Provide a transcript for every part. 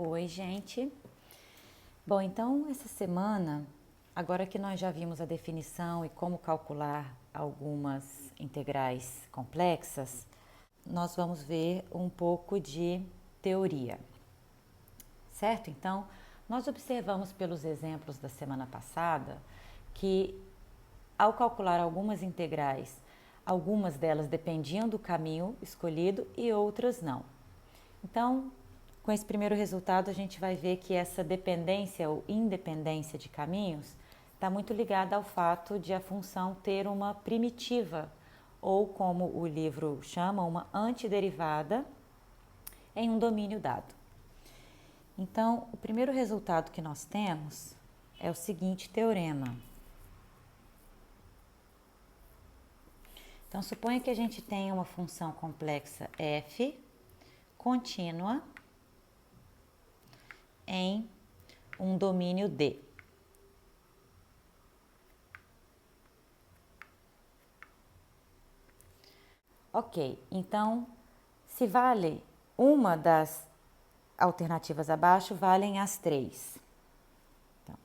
Oi, gente. Bom, então essa semana, agora que nós já vimos a definição e como calcular algumas integrais complexas, nós vamos ver um pouco de teoria, certo? Então, nós observamos pelos exemplos da semana passada que ao calcular algumas integrais, algumas delas dependiam do caminho escolhido e outras não. Então, com esse primeiro resultado, a gente vai ver que essa dependência ou independência de caminhos está muito ligada ao fato de a função ter uma primitiva, ou como o livro chama, uma antiderivada em um domínio dado. Então, o primeiro resultado que nós temos é o seguinte teorema. Então, suponha que a gente tenha uma função complexa f contínua em um domínio D. Ok, então, se vale uma das alternativas abaixo, valem as três. Então,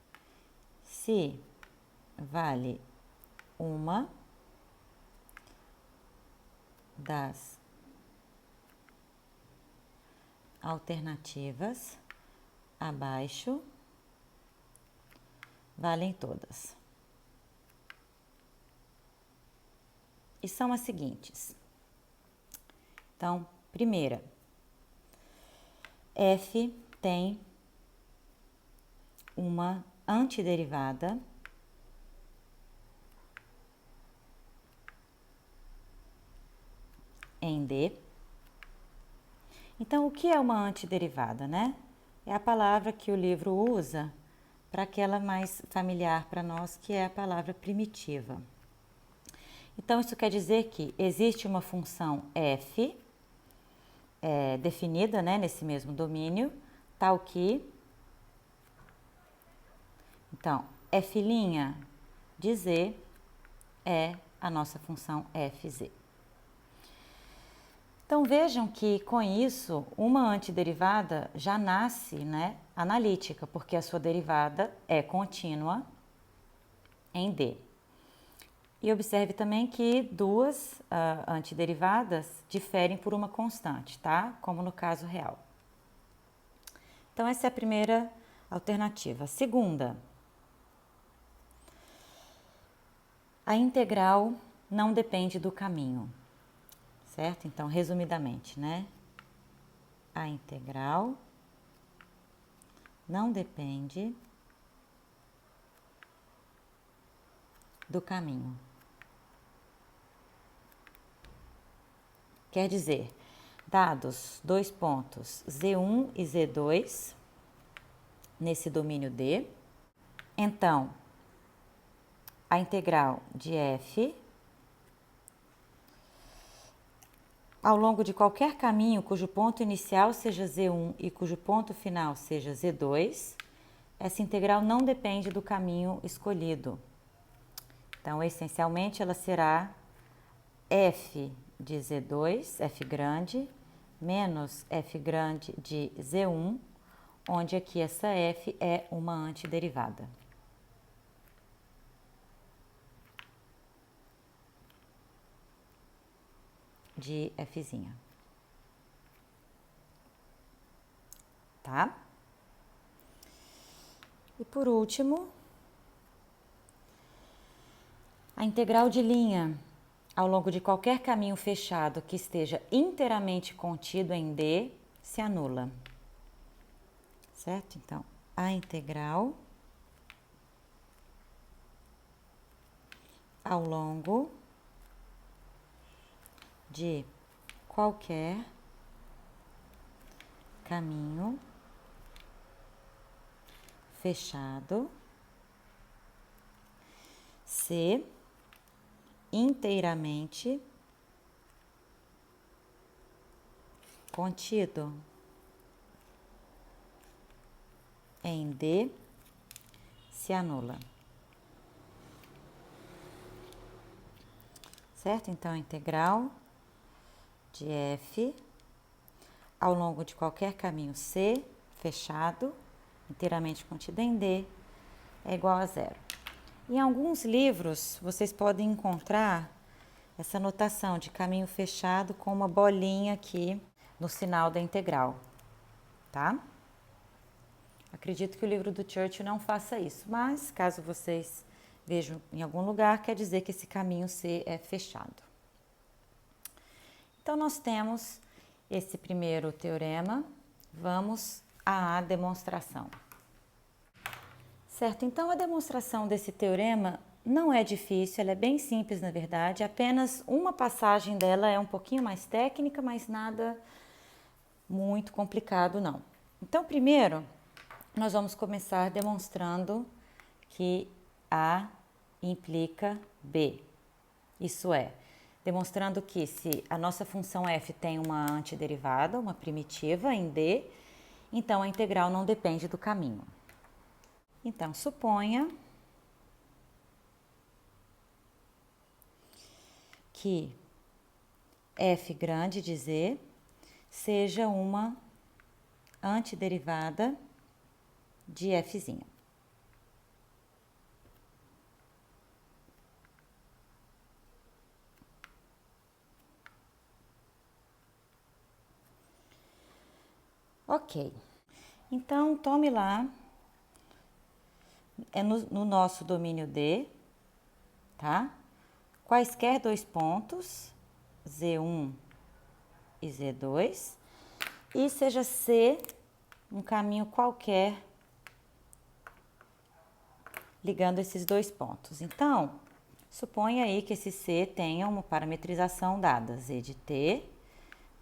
se vale uma das alternativas abaixo, valem todas. E são as seguintes. Então, primeira, f tem uma antiderivada em D. Então, o que é uma antiderivada, né? É a palavra que o livro usa para aquela mais familiar para nós, que é a palavra primitiva. Então, isso quer dizer que existe uma função f definida, né, nesse mesmo domínio, tal que... Então, f' de z é a nossa função fz. Então, vejam que com isso, uma antiderivada já nasce, né, analítica, porque a sua derivada é contínua em D. E observe também que duas antiderivadas diferem por uma constante, tá? Como no caso real. Então, essa é a primeira alternativa. A segunda, a integral não depende do caminho, certo? Então, resumidamente, né? A integral não depende do caminho. Quer dizer, dados dois pontos Z1 e Z2 nesse domínio D, então a integral de f ao longo de qualquer caminho cujo ponto inicial seja Z1 e cujo ponto final seja Z2, essa integral não depende do caminho escolhido. Então, essencialmente, ela será f de Z2, f grande, menos f grande de Z1, onde aqui essa f é uma antiderivada. De fzinha. Tá? E por último, a integral de linha ao longo de qualquer caminho fechado que esteja inteiramente contido em D se anula. Certo? Então, a integral ao longo de qualquer caminho fechado se inteiramente contido em D se anula. Certo? Então, a integral de f ao longo de qualquer caminho C fechado, inteiramente contido em D, é igual a zero. Em alguns livros, vocês podem encontrar essa notação de caminho fechado com uma bolinha aqui no sinal da integral, tá? Acredito que o livro do Churchill não faça isso, mas caso vocês vejam em algum lugar, quer dizer que esse caminho C é fechado. Então, nós temos esse primeiro teorema, vamos à demonstração. Certo, então a demonstração desse teorema não é difícil, ela é bem simples na verdade, apenas uma passagem dela é um pouquinho mais técnica, mas nada muito complicado não. Então, primeiro, nós vamos começar demonstrando que A implica B. Isso é, demonstrando que se a nossa função f tem uma antiderivada, uma primitiva em D, então a integral não depende do caminho. Então, suponha que f grande de z seja uma antiderivada de fzinha. Ok, então tome lá, é no nosso domínio D, tá? Quaisquer dois pontos, Z1 e Z2, e seja C um caminho qualquer ligando esses dois pontos. Então, suponha aí que esse C tenha uma parametrização dada, Z de T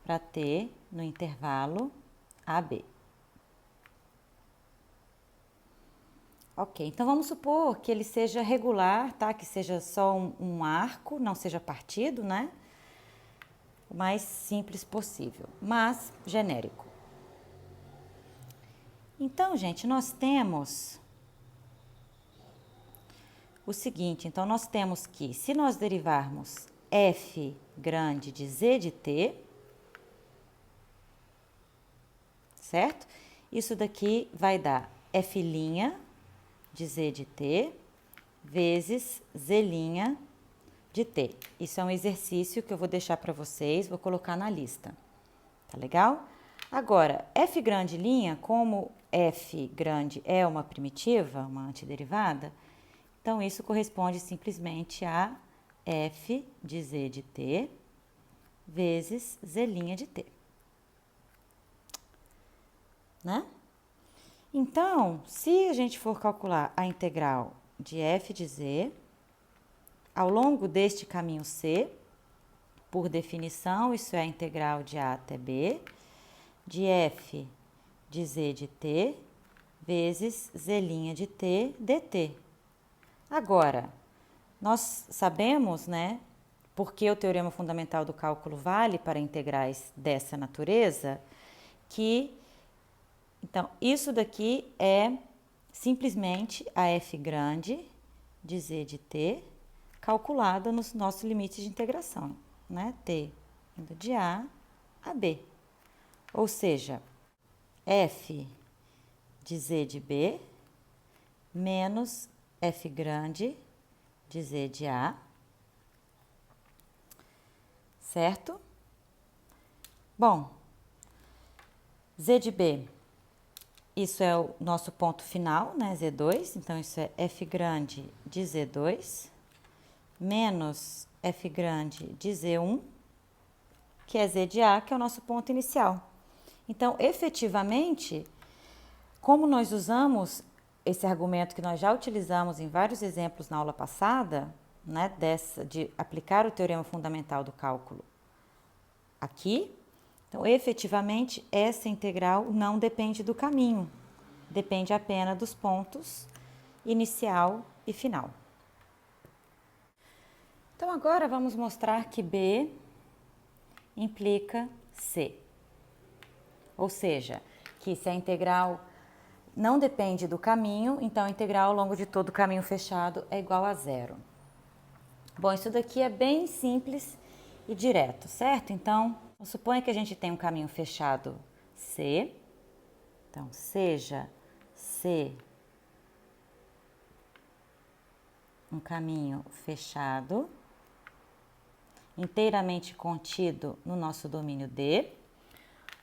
para T no intervalo AB. Ok, então vamos supor que ele seja regular, tá? Que seja só um arco, não seja partido, né? O mais simples possível, mas genérico. Então, gente, nós temos o seguinte, então nós temos que, se nós derivarmos f grande de z de t, certo? Isso daqui vai dar f' de z de t vezes z' de t. Isso é um exercício que eu vou deixar para vocês, vou colocar na lista, tá legal? Agora, f grande', como f grande é uma primitiva, uma antiderivada, então isso corresponde simplesmente a f de z de t vezes z' de t, né? Então, se a gente for calcular a integral de f de z, ao longo deste caminho C, por definição, isso é a integral de A até B, de f de z de t vezes z' de t dt. Agora, nós sabemos, né, porque o teorema fundamental do cálculo vale para integrais dessa natureza, que, então, isso daqui é simplesmente a f grande de z de t calculada nos nossos limites de integração, né? T indo de A a B. Ou seja, f de z de B menos f grande de z de A, certo? Bom, z de B, isso é o nosso ponto final, né? Z2, então isso é f grande de Z2 menos f grande de Z1, que é Z de A, que é o nosso ponto inicial. Então, efetivamente, como nós usamos esse argumento que nós já utilizamos em vários exemplos na aula passada, né, de aplicar o teorema fundamental do cálculo aqui, então, efetivamente, essa integral não depende do caminho, depende apenas dos pontos inicial e final. Então, agora vamos mostrar que B implica C. Ou seja, que se a integral não depende do caminho, então a integral ao longo de todo o caminho fechado é igual a zero. Bom, isso daqui é bem simples e direto, certo? Então, suponha que a gente tem um caminho fechado C, Então, seja C um caminho fechado, inteiramente contido no nosso domínio D,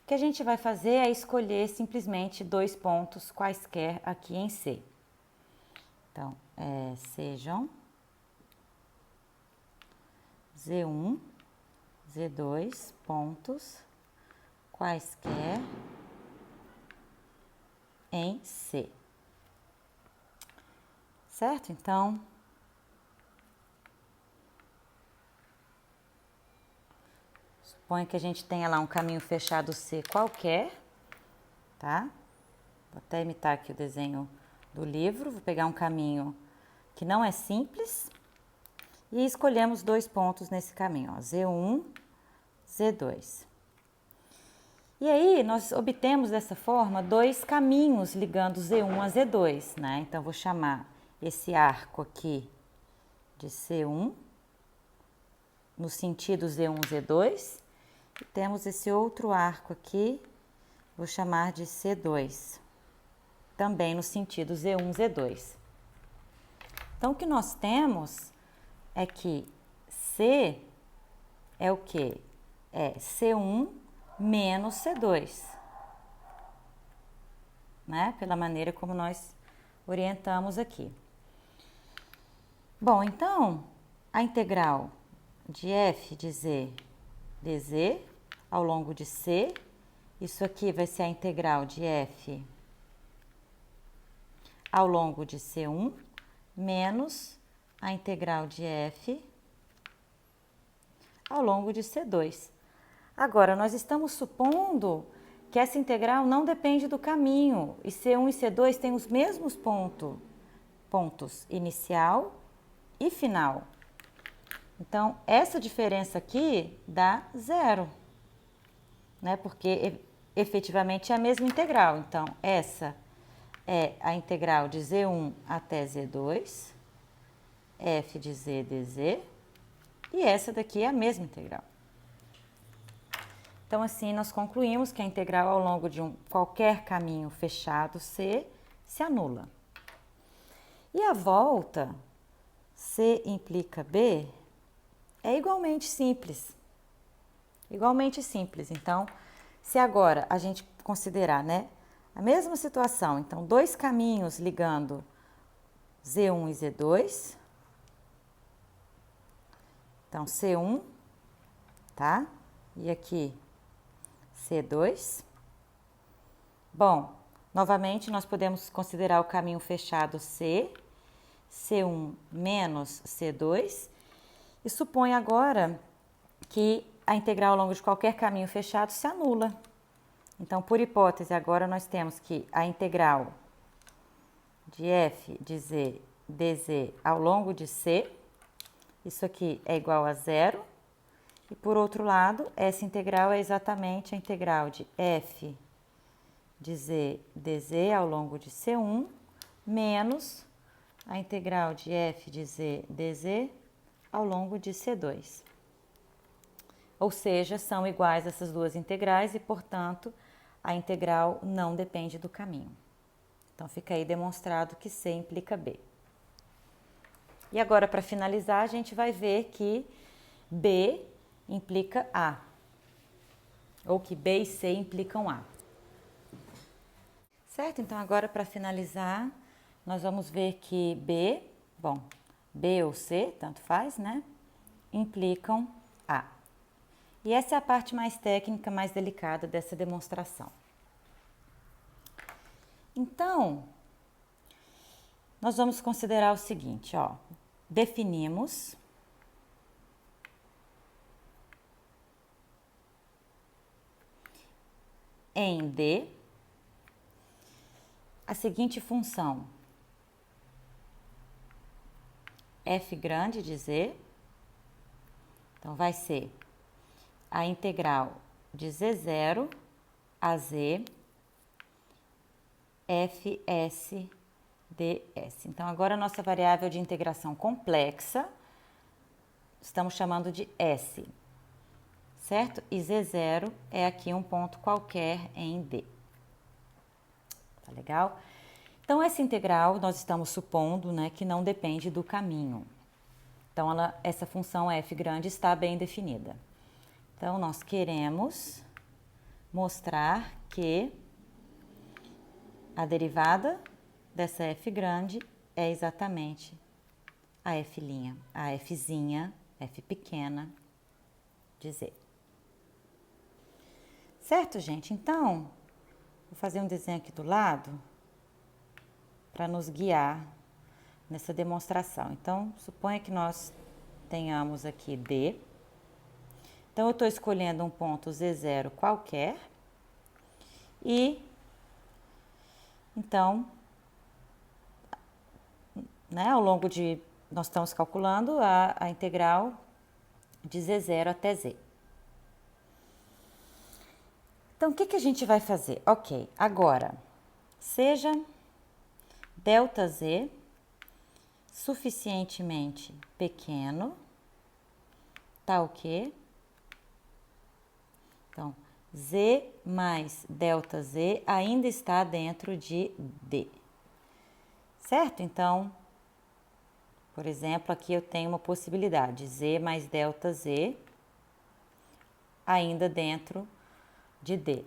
o que a gente vai fazer é escolher simplesmente 2 pontos quaisquer aqui em C. Então, sejam Z1, Z2 pontos quaisquer em C. Certo? Então, suponha que a gente tenha lá um caminho fechado C qualquer, tá? Vou até imitar aqui o desenho do livro. Vou pegar um caminho que não é simples e escolhemos 2 pontos nesse caminho, ó, Z1, Z2. E aí, nós obtemos dessa forma 2 caminhos ligando Z1 a Z2, né? Então, vou chamar esse arco aqui de C1, no sentido Z1, Z2, e temos esse outro arco aqui, vou chamar de C2, também no sentido Z1, Z2. Então, o que nós temos é que C é o quê? É C1 menos C2, né? Pela maneira como nós orientamos aqui. Bom, então, a integral de f de z dz ao longo de C, isso aqui vai ser a integral de f ao longo de C1, menos a integral de f ao longo de C2. Agora, nós estamos supondo que essa integral não depende do caminho, e C1 e C2 têm os mesmos pontos inicial e final. Então, essa diferença aqui dá 0, né? Porque efetivamente é a mesma integral. Então, essa é a integral de Z1 até Z2, f de z dz, e essa daqui é a mesma integral. Então, assim, nós concluímos que a integral ao longo de qualquer caminho fechado C se anula. E a volta, C implica B, é igualmente simples. Igualmente simples. Então, se agora a gente considerar, né, a mesma situação, então, 2 caminhos ligando Z1 e Z2. Então, C1, tá? E aqui, C2. Bom, novamente, nós podemos considerar o caminho fechado C, C1 menos C2, e supõe agora que a integral ao longo de qualquer caminho fechado se anula. Então, por hipótese, agora nós temos que a integral de f de z dz ao longo de C, isso aqui é igual a 0. E por outro lado, essa integral é exatamente a integral de f de z dz ao longo de C1 menos a integral de f de z dz ao longo de C2. Ou seja, são iguais essas duas integrais e, portanto, a integral não depende do caminho. Então, fica aí demonstrado que C implica B. E agora, para finalizar, a gente vai ver que B implica A, ou que B e C implicam A. Certo? Então, agora, para finalizar, nós vamos ver que B, bom, B ou C, tanto faz, né, implicam A. E essa é a parte mais técnica, mais delicada dessa demonstração. Então, nós vamos considerar o seguinte, ó, definimos em D a seguinte função, f grande de z, então vai ser a integral de z0 a z fs ds. Então, agora a nossa variável de integração complexa, estamos chamando de S, certo? E Z0 é aqui um ponto qualquer em D. Tá legal? Então, essa integral nós estamos supondo, né, que não depende do caminho. Então, essa função f grande está bem definida. Então, nós queremos mostrar que a derivada dessa f grande é exatamente a fzinha, f pequena de z. Certo, gente? Então, vou fazer um desenho aqui do lado para nos guiar nessa demonstração. Então, suponha que nós tenhamos aqui D. Então, eu estou escolhendo um ponto Z0 qualquer. E, então, né, ao longo de... Nós estamos calculando a integral de Z0 até Z. Então, o que a gente vai fazer? Ok, agora, seja ΔZ suficientemente pequeno, tá o quê? Então, Z mais ΔZ ainda está dentro de D, certo? Então, por exemplo, aqui eu tenho uma possibilidade, Z mais ΔZ ainda dentro de D.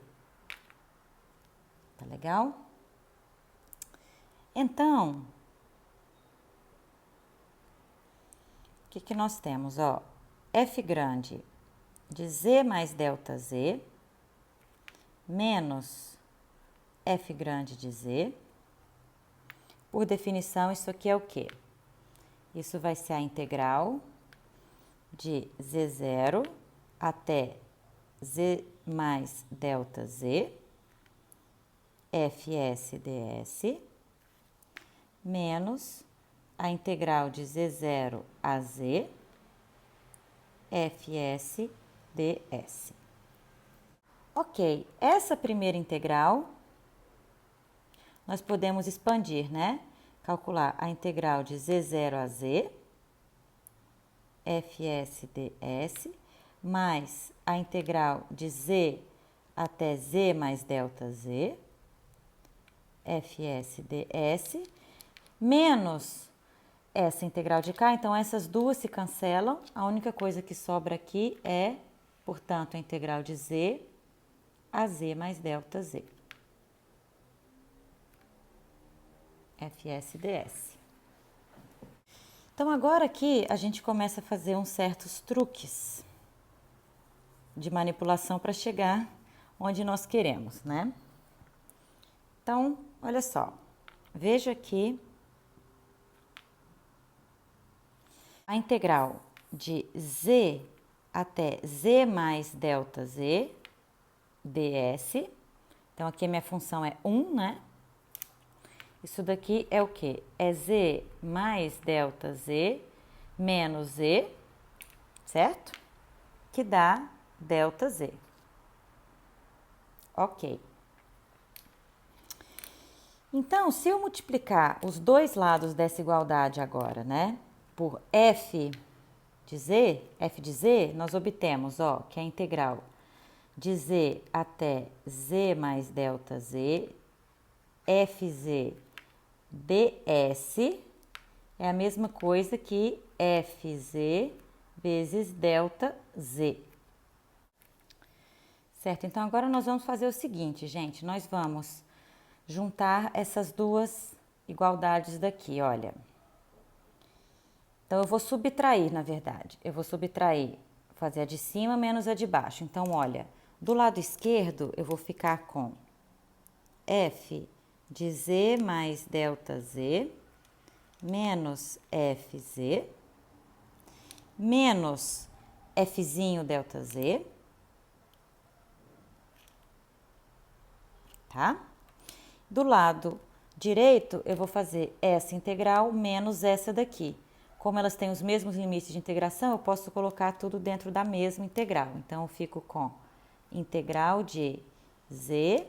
Tá legal? Então, o que nós temos? Ó, f grande de Z mais ΔZ menos f grande de Z. Por definição, isso aqui é o quê? Isso vai ser a integral de Z0 até Z mais ΔZ, fs ds, menos a integral de Z0 a Z, fs ds. Ok, essa primeira integral, nós podemos expandir, né? Calcular a integral de Z0 a Z, fs ds, mais a integral de Z até Z mais ΔZ, fs ds, menos essa integral de cá. Então, essas duas se cancelam. A única coisa que sobra aqui é, portanto, a integral de Z a Z mais ΔZ. fs ds. Então, agora aqui a gente começa a fazer uns certos truques de manipulação para chegar onde nós queremos, né? Então, olha só, veja aqui a integral de Z até Z mais ΔZ ds. Então, aqui a minha função é 1, né? Isso daqui é o quê? É Z mais ΔZ menos Z, certo? Que dá ΔZ. Ok. Então, se eu multiplicar os dois lados dessa igualdade agora, né? Por f de z, nós obtemos, ó, que a integral de z até z mais ΔZ, fz ds, é a mesma coisa que fz vezes ΔZ. Certo? Então, agora nós vamos fazer o seguinte, gente, nós vamos juntar essas duas igualdades daqui, olha. Então, eu vou subtrair, na verdade. Eu vou subtrair, fazer a de cima menos a de baixo. Então, olha, do lado esquerdo, eu vou ficar com f de z mais ΔZ menos fz menos fzinho ΔZ, tá? Do lado direito, eu vou fazer essa integral menos essa daqui. Como elas têm os mesmos limites de integração, eu posso colocar tudo dentro da mesma integral. Então, eu fico com integral de z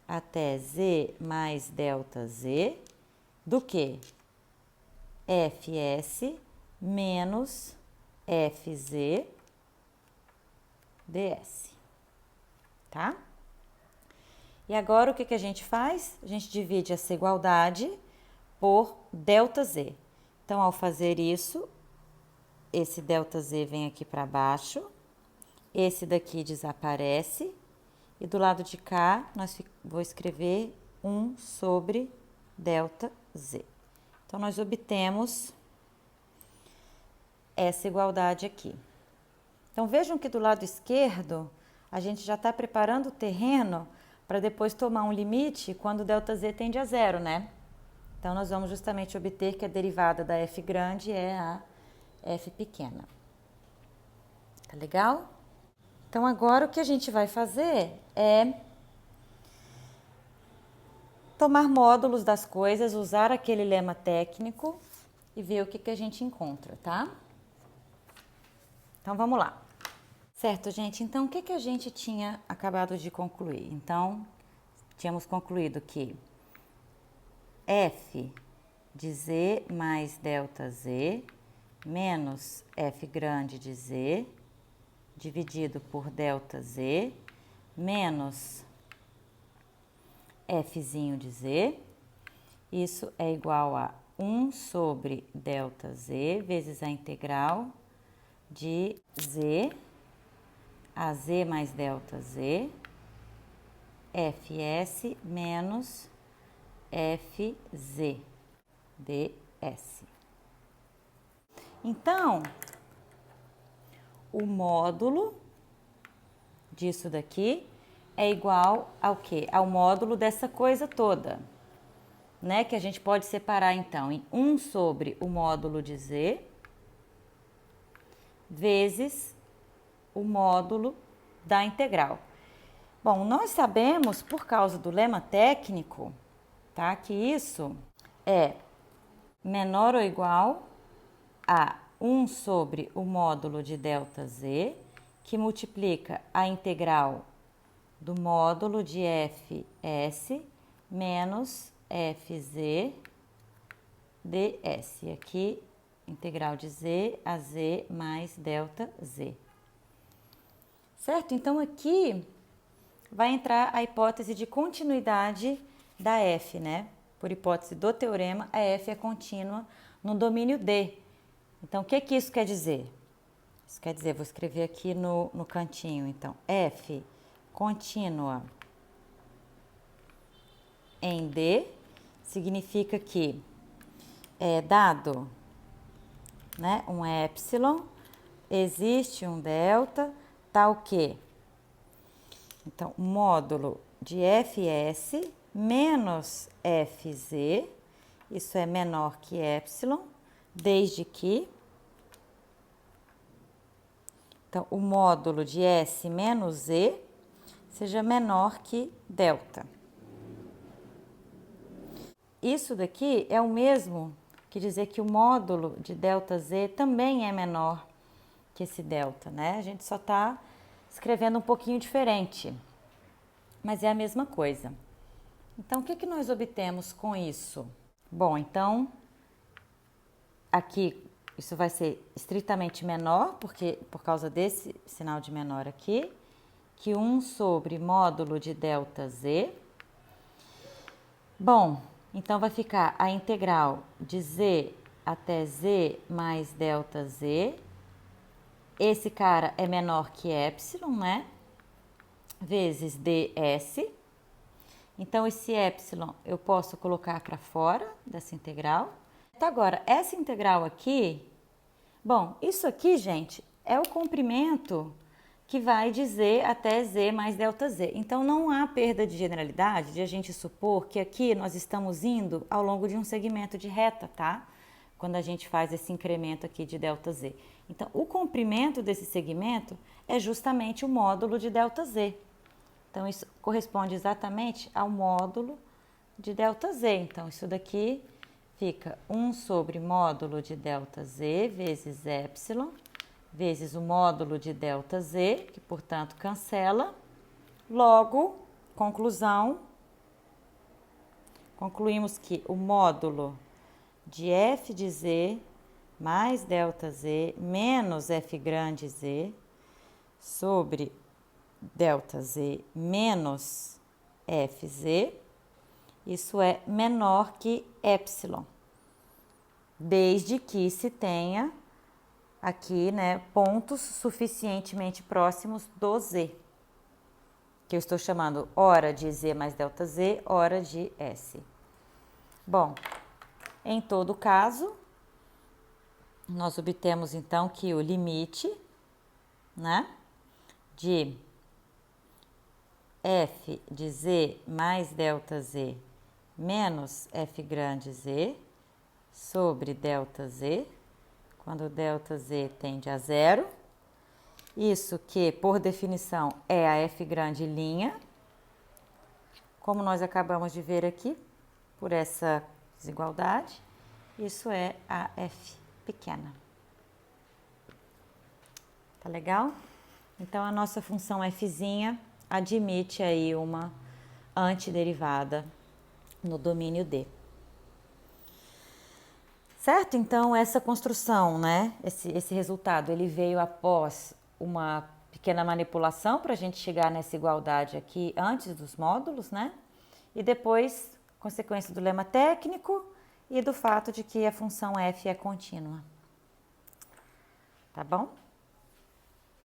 até z mais ΔZ do que fs menos fz ds, tá? E agora o que a gente faz? A gente divide essa igualdade por ΔZ. Então, ao fazer isso, esse ΔZ vem aqui para baixo, esse daqui desaparece, e do lado de cá, vou escrever 1 sobre ΔZ. Então, nós obtemos essa igualdade aqui. Então, vejam que do lado esquerdo, a gente já está preparando o terreno para depois tomar um limite quando ΔZ tende a zero, né? Então, nós vamos justamente obter que a derivada da f grande é a f pequena. Tá legal? Então, agora o que a gente vai fazer é tomar módulos das coisas, usar aquele lema técnico e ver o que a gente encontra, tá? Então, vamos lá. Certo, gente? Então, o que a gente tinha acabado de concluir? Então, tínhamos concluído que f de z mais ΔZ menos f grande de z dividido por ΔZ menos fzinho de z, isso é igual a 1 sobre ΔZ vezes a integral de z a z mais ΔZ, fs menos fz ds. Então, o módulo disso daqui é igual ao quê? Ao módulo dessa coisa toda, né? Que a gente pode separar, então, em 1 sobre o módulo de z vezes o módulo da integral. Bom, nós sabemos, por causa do lema técnico, tá? Que isso é menor ou igual a 1 sobre o módulo de ΔZ, que multiplica a integral do módulo de fs menos fz ds. E aqui, integral de z a z mais ΔZ. Certo? Então, aqui vai entrar a hipótese de continuidade da f, né? Por hipótese do teorema, a f é contínua no domínio D. Então, o que isso quer dizer? Isso quer dizer, vou escrever aqui no cantinho, então, f contínua em D significa que dado, né, um epsilon, existe um delta, tal que, então, módulo de fs menos fz, isso é menor que epsilon, desde que, então, o módulo de S menos Z seja menor que delta. Isso daqui é o mesmo que dizer que o módulo de ΔZ também é menor que esse delta, né? A gente só está escrevendo um pouquinho diferente, mas é a mesma coisa. Então, o que nós obtemos com isso? Bom, então, aqui isso vai ser estritamente menor, porque por causa desse sinal de menor aqui, que 1 sobre módulo de ΔZ. Bom, então vai ficar a integral de z até z mais ΔZ. Esse cara é menor que epsilon, né? Vezes ds. Então, esse epsilon eu posso colocar para fora dessa integral. Então, agora, essa integral aqui, bom, isso aqui, gente, é o comprimento que vai de z até z mais ΔZ. Então, não há perda de generalidade de a gente supor que aqui nós estamos indo ao longo de um segmento de reta, tá? Quando a gente faz esse incremento aqui de ΔZ. Então, o comprimento desse segmento é justamente o módulo de ΔZ. Então, isso corresponde exatamente ao módulo de ΔZ. Então, isso daqui fica 1 sobre módulo de ΔZ vezes epsilon, vezes o módulo de ΔZ, que, portanto, cancela. Logo, conclusão, concluímos que o módulo de f de z mais ΔZ menos f grande z sobre ΔZ menos Fz, isso é menor que epsilon, desde que se tenha aqui, né, pontos suficientemente próximos do z, que eu estou chamando ora de z mais delta z, ora de s. Bom, em todo caso, nós obtemos então que o limite, né, de f de z mais delta z menos f grande z sobre delta z, quando delta z tende a zero, isso que, por definição, é a f grande linha, como nós acabamos de ver aqui, por essa desigualdade, isso é a f pequena. Tá legal? Então, a nossa função fzinha admite aí uma antiderivada no domínio D. Certo? Então, essa construção, né? Esse resultado, ele veio após uma pequena manipulação para a gente chegar nessa igualdade aqui antes dos módulos, né? E depois, consequência do lema técnico e do fato de que a função f é contínua. Tá bom?